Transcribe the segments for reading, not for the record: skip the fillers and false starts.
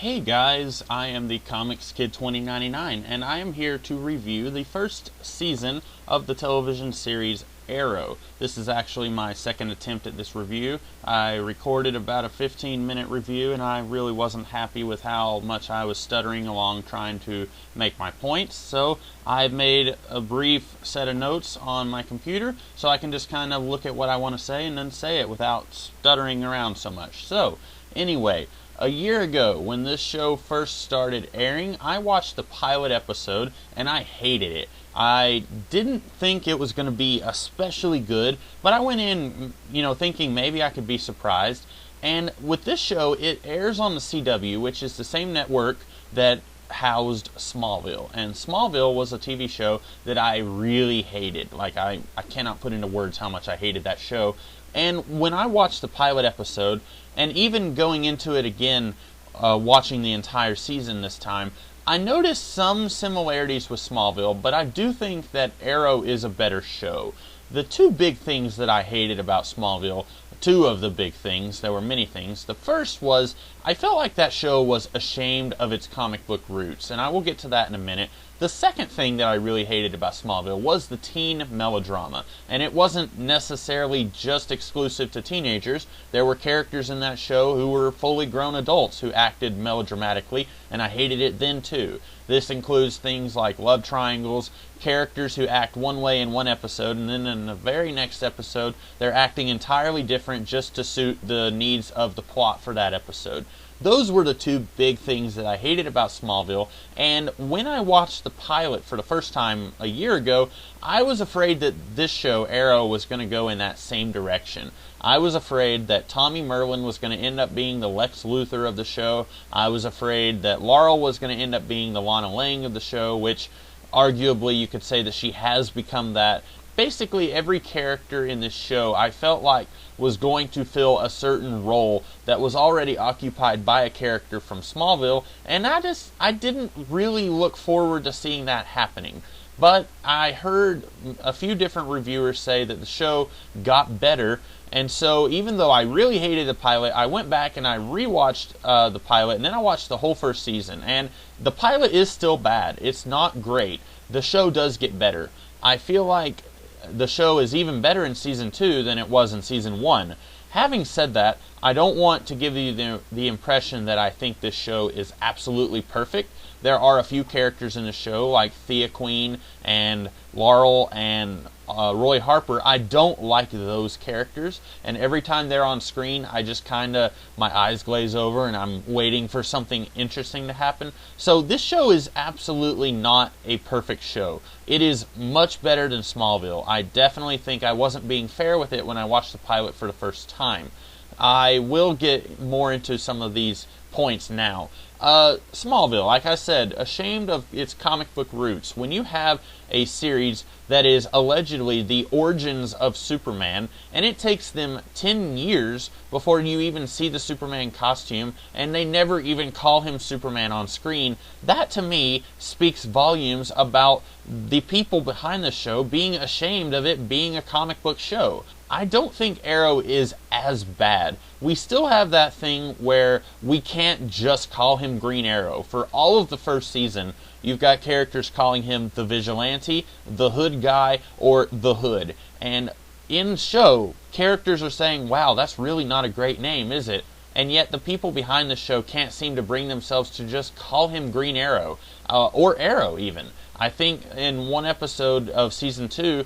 Hey guys, I am the Comics Kid 2099, and I am here to review the first season of the television series Arrow. This is actually my second attempt at this review. I recorded about a 15-minute review, and I really wasn't happy with how much I was stuttering along trying to make my points, so I've made a brief set of notes on my computer so I can just kind of look at what I want to say and then say it without stuttering around so much. So, anyway, a year ago, when this show first started airing, I watched the pilot episode and I hated it. I didn't think it was going to be especially good, but I went in, thinking maybe I could be surprised. And with this show, it airs on the CW, which is the same network that housed Smallville. And Smallville was a TV show that I really hated. I cannot put into words how much I hated that show. And when I watched the pilot episode, and even going into it again, watching the entire season this time, I noticed some similarities with Smallville, but I do think that Arrow is a better show. The two big things that I hated about Smallville, two of the big things, there were many things. The first was, I felt like that show was ashamed of its comic book roots, and I will get to that in a minute. The second thing that I really hated about Smallville was the teen melodrama, and it wasn't necessarily just exclusive to teenagers. There were characters in that show who were fully grown adults who acted melodramatically, and I hated it then too. This includes things like love triangles, characters who act one way in one episode, and then in the very next episode, they're acting entirely different just to suit the needs of the plot for that episode. Those were the two big things that I hated about Smallville, and when I watched the pilot for the first time a year ago, I was afraid that this show, Arrow, was going to go in that same direction. I was afraid that Tommy Merlin was going to end up being the Lex Luthor of the show. I was afraid that Laurel was going to end up being the Lana Lang of the show, which arguably you could say that she has become that. Basically, every character in this show I felt like was going to fill a certain role that was already occupied by a character from Smallville, and I didn't really look forward to seeing that happening. But I heard a few different reviewers say that the show got better, and so even though I really hated the pilot, I went back and I rewatched the pilot, and then I watched the whole first season, and the pilot is still bad. It's not great. The show does get better. I feel like the show is even better in Season 2 than it was in Season 1. Having said that, I don't want to give you the impression that I think this show is absolutely perfect. There are a few characters in the show, like Thea Queen and Laurel and Roy Harper. I don't like those characters, and every time they're on screen, I just my eyes glaze over and I'm waiting for something interesting to happen. So this show is absolutely not a perfect show. It is much better than Smallville. I definitely think I wasn't being fair with it when I watched the pilot for the first time. I will get more into some of these points now. Smallville, like I said, ashamed of its comic book roots. When you have a series that is allegedly the origins of Superman, and it takes them 10 years before you even see the Superman costume, and they never even call him Superman on screen, that to me speaks volumes about the people behind the show being ashamed of it being a comic book show. I don't think Arrow is as bad. We still have that thing where we can't just call him Green Arrow. For all of the first season, you've got characters calling him the Vigilante, the Hood Guy, or the Hood. And in show, characters are saying, wow, that's really not a great name, is it? And yet the people behind the show can't seem to bring themselves to just call him Green Arrow, or Arrow even. I think in one episode of Season 2,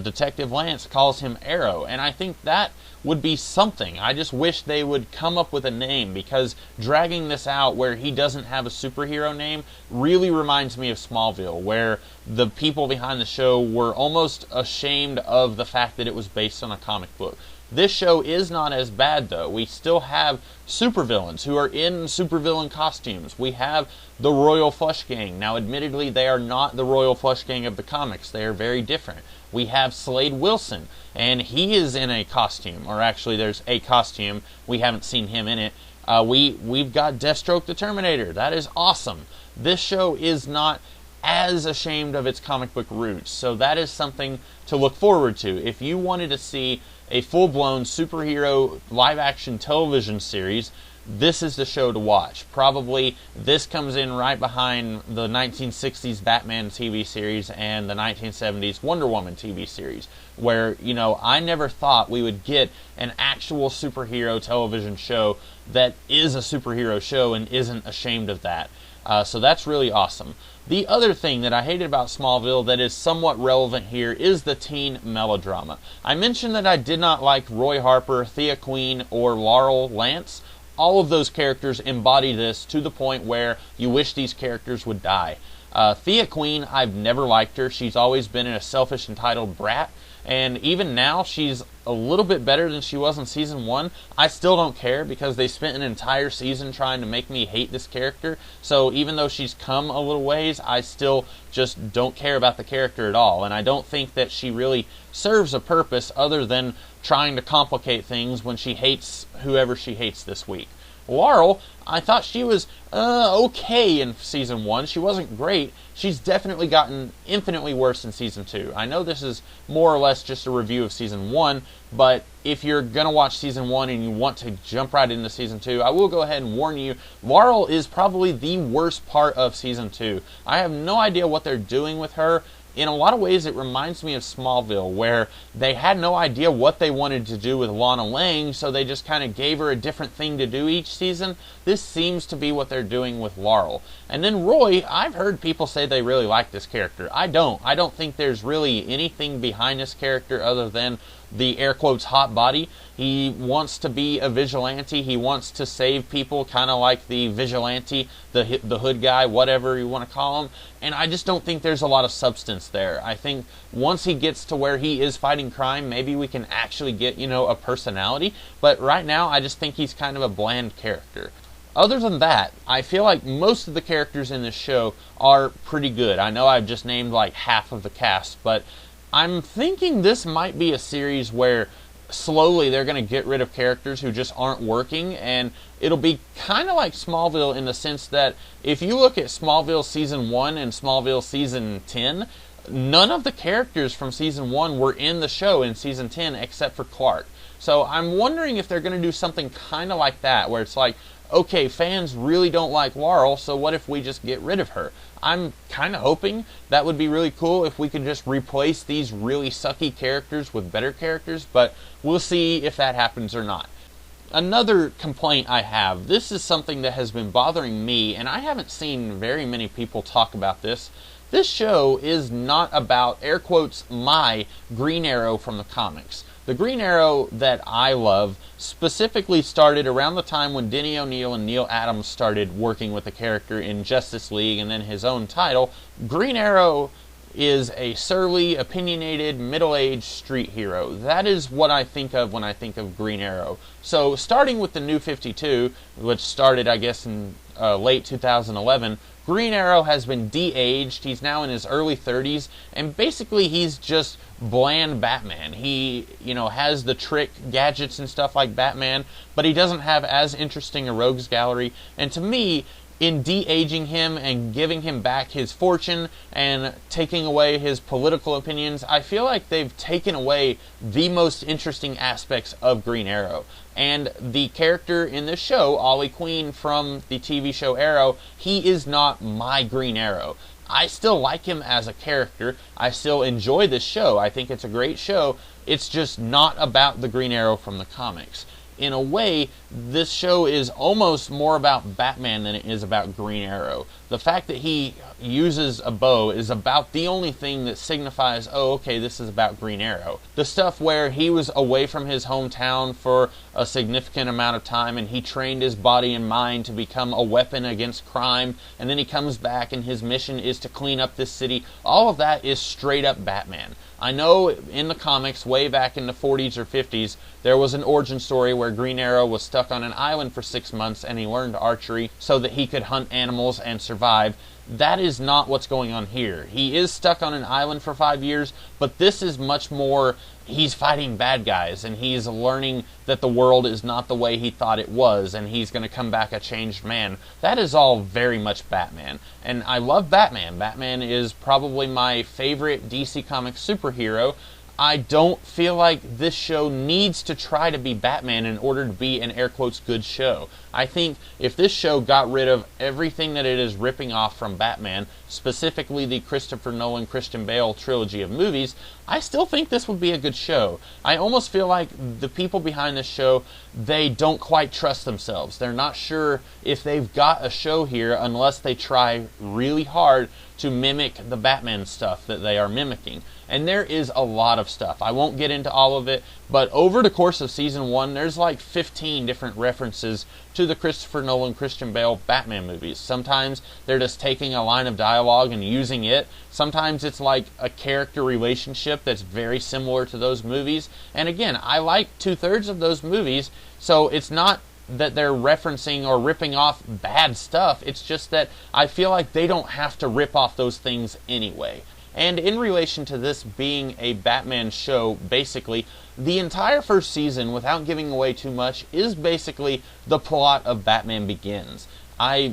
Detective Lance calls him Arrow, and I think that would be something. I just wish they would come up with a name, because dragging this out where he doesn't have a superhero name really reminds me of Smallville, where the people behind the show were almost ashamed of the fact that it was based on a comic book. This show is not as bad, though. We still have supervillains who are in supervillain costumes. We have the Royal Flush Gang. Now, admittedly, they are not the Royal Flush Gang of the comics. They are very different. We have Slade Wilson, and he is in a costume. Or actually, there's a costume. We haven't seen him in it. We've got Deathstroke the Terminator. That is awesome. This show is not as ashamed of its comic book roots, so that is something to look forward to. If you wanted to see a full-blown superhero live-action television series, this is the show to watch. Probably this comes in right behind the 1960s Batman TV series and the 1970s Wonder Woman TV series, where, you know, I never thought we would get an actual superhero television show that is a superhero show and isn't ashamed of that. So that's really awesome. The other thing that I hated about Smallville that is somewhat relevant here is the teen melodrama. I mentioned that I did not like Roy Harper, Thea Queen, or Laurel Lance. All of those characters embody this to the point where you wish these characters would die. Thea Queen, I've never liked her. She's always been a selfish, entitled brat. And even now, she's a little bit better than she was in Season 1. I still don't care because they spent an entire season trying to make me hate this character. So even though she's come a little ways, I still just don't care about the character at all. And I don't think that she really serves a purpose other than trying to complicate things when she hates whoever she hates this week. Laurel, I thought she was okay in Season 1. She wasn't great. She's definitely gotten infinitely worse in Season 2. I know this is more or less just a review of Season 1, but if you're going to watch Season 1 and you want to jump right into Season 2, I will go ahead and warn you, Laurel is probably the worst part of Season 2. I have no idea what they're doing with her. In a lot of ways, it reminds me of Smallville, where they had no idea what they wanted to do with Lana Lang, so they just kind of gave her a different thing to do each season. This seems to be what they're doing with Laurel. And then Roy, I've heard people say they really like this character. I don't. I don't think there's really anything behind this character other than the air quotes hot body. He wants to be a vigilante. He wants to save people, kind of like the vigilante, the hood guy, whatever you want to call him. And I just don't think there's a lot of substance there. I think once he gets to where he is fighting crime, maybe we can actually get, you know, a personality. But right now, I just think he's kind of a bland character. Other than that, I feel like most of the characters in this show are pretty good. I know I've just named like half of the cast, but I'm thinking this might be a series where slowly they're going to get rid of characters who just aren't working, and it'll be kind of like Smallville in the sense that if you look at Smallville Season 1 and Smallville Season 10, none of the characters from Season 1 were in the show in Season 10 except for Clark. So I'm wondering if they're going to do something kind of like that, where it's like, okay, fans really don't like Laurel, so what if we just get rid of her? I'm kind of hoping that would be really cool if we could just replace these really sucky characters with better characters, but we'll see if that happens or not. Another complaint I have, this is something that has been bothering me, and I haven't seen very many people talk about this. This show is not about, air quotes, my Green Arrow from the comics. The Green Arrow that I love specifically started around the time when Denny O'Neil and Neil Adams started working with the character in Justice League and then his own title. Green Arrow is a surly, opinionated, middle-aged street hero. That is what I think of when I think of Green Arrow. So starting with the New 52, which started, I guess, in late 2011, Green Arrow has been de-aged. He's now in his early 30s, and basically he's just bland Batman. He, you know, has the trick gadgets and stuff like Batman, but he doesn't have as interesting a rogues gallery. And to me, in de-aging him and giving him back his fortune and taking away his political opinions, I feel like they've taken away the most interesting aspects of Green Arrow. And the character in this show, Ollie Queen from the TV show Arrow, he is not my Green Arrow. I still like him as a character. I still enjoy this show. I think it's a great show. It's just not about the Green Arrow from the comics. In a way, this show is almost more about Batman than it is about Green Arrow. The fact that he uses a bow is about the only thing that signifies, oh, okay, this is about Green Arrow. The stuff where he was away from his hometown for a significant amount of time and he trained his body and mind to become a weapon against crime, and then he comes back and his mission is to clean up this city, all of that is straight up Batman. I know in the comics, way back in the 40s or 50s, there was an origin story where Green Arrow was stuck on an island for 6 months and he learned archery so that he could hunt animals and survive. That is not what's going on here. He is stuck on an island for 5 years, but this is much more, he's fighting bad guys and he's learning that the world is not the way he thought it was and he's going to come back a changed man. That is all very much Batman. And I love Batman. Batman is probably my favorite DC Comics superhero. I don't feel like this show needs to try to be Batman in order to be an air quotes good show. I think if this show got rid of everything that it is ripping off from Batman, specifically the Christopher Nolan, Christian Bale trilogy of movies, I still think this would be a good show. I almost feel like the people behind this show, they don't quite trust themselves. They're not sure if they've got a show here unless they try really hard to mimic the Batman stuff that they are mimicking. And there is a lot of stuff. I won't get into all of it, but over the course of season 1, there's like 15 different references to the Christopher Nolan, Christian Bale Batman movies. Sometimes they're just taking a line of dialogue and using it. Sometimes it's like a character relationship that's very similar to those movies. And again, I like 2/3 of those movies, so it's not that they're referencing or ripping off bad stuff. It's just that I feel like they don't have to rip off those things anyway. And in relation to this being a Batman show, basically, the entire first season, without giving away too much, is basically the plot of Batman Begins. I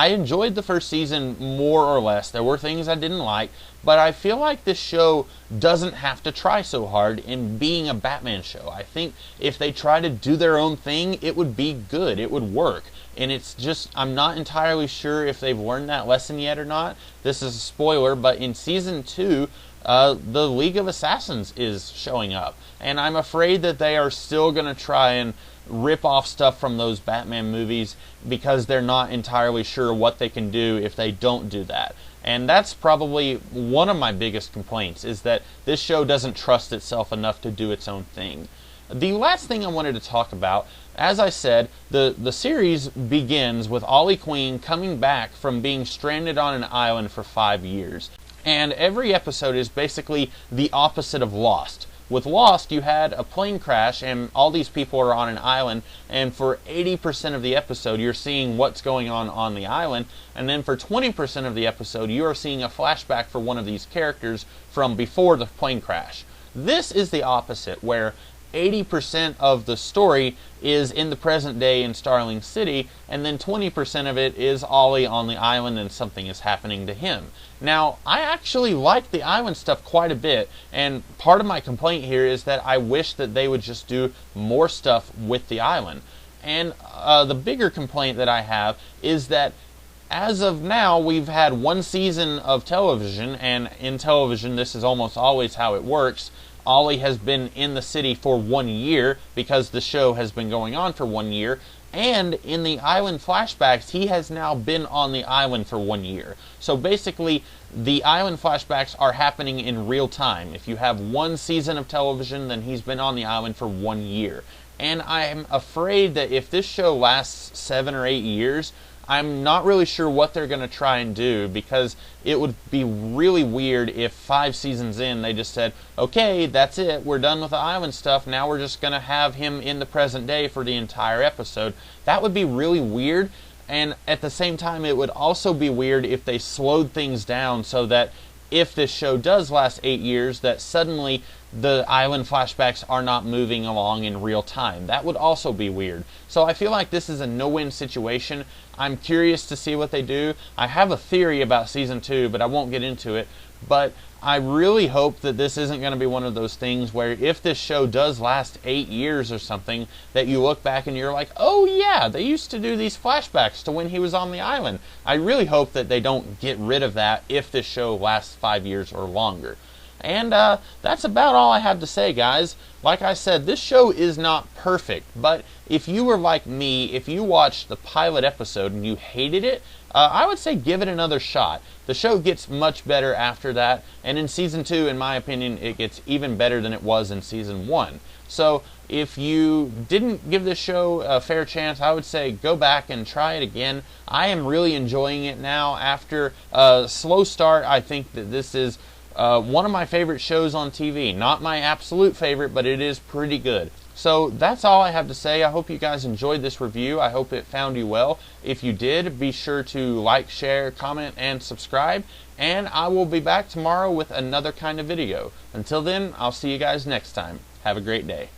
enjoyed the first season more or less. There were things I didn't like, but I feel like this show doesn't have to try so hard in being a Batman show. I think if they try to do their own thing, it would be good. It would work. And it's just, I'm not entirely sure if they've learned that lesson yet or not. This is a spoiler, but in season 2, the League of Assassins is showing up. And I'm afraid that they are still going to try and rip off stuff from those Batman movies because they're not entirely sure what they can do if they don't do that. And that's probably one of my biggest complaints, is that this show doesn't trust itself enough to do its own thing. The last thing I wanted to talk about, as I said, the series begins with Ollie Queen coming back from being stranded on an island for 5 years. And every episode is basically the opposite of Lost. With Lost, you had a plane crash and all these people are on an island, and for 80% of the episode you're seeing what's going on the island, and then for 20% of the episode you are seeing a flashback for one of these characters from before the plane crash. This is the opposite, where 80% of the story is in the present day in Starling City, and then 20% of it is Ollie on the island and something is happening to him. Now, I actually like the island stuff quite a bit, and part of my complaint here is that I wish that they would just do more stuff with the island. And the bigger complaint that I have is that as of now, we've had one season of television, and in television this is almost always how it works. Ollie has been in the city for 1 year because the show has been going on for 1 year, and in the island flashbacks he has now been on the island for 1 year. So basically the island flashbacks are happening in real time. If you have one season of television, then he's been on the island for 1 year. And I'm afraid that if this show lasts 7 or 8 years, I'm not really sure what they're going to try and do, because it would be really weird if 5 seasons in they just said, okay, that's it, we're done with the island stuff, now we're just going to have him in the present day for the entire episode. That would be really weird, and at the same time it would also be weird if they slowed things down so that if this show does last 8 years, that suddenly the island flashbacks are not moving along in real time. That would also be weird. So I feel like this is a no-win situation. I'm curious to see what they do. I have a theory about season 2, but I won't get into it. But I really hope that this isn't going to be one of those things where if this show does last 8 years or something, that you look back and you're like, oh yeah, they used to do these flashbacks to when he was on the island. I really hope that they don't get rid of that if this show lasts 5 years or longer. And that's about all I have to say, guys. Like I said, this show is not perfect, but if you were like me, if you watched the pilot episode and you hated it, I would say give it another shot. The show gets much better after that, and in season 2, in my opinion, it gets even better than it was in season 1. So if you didn't give this show a fair chance, I would say go back and try it again. I am really enjoying it now. After a slow start, I think that this is one of my favorite shows on TV. Not my absolute favorite, but it is pretty good. So that's all I have to say. I hope you guys enjoyed this review. I hope it found you well. If you did, be sure to like, share, comment, and subscribe. And I will be back tomorrow with another kind of video. Until then, I'll see you guys next time. Have a great day.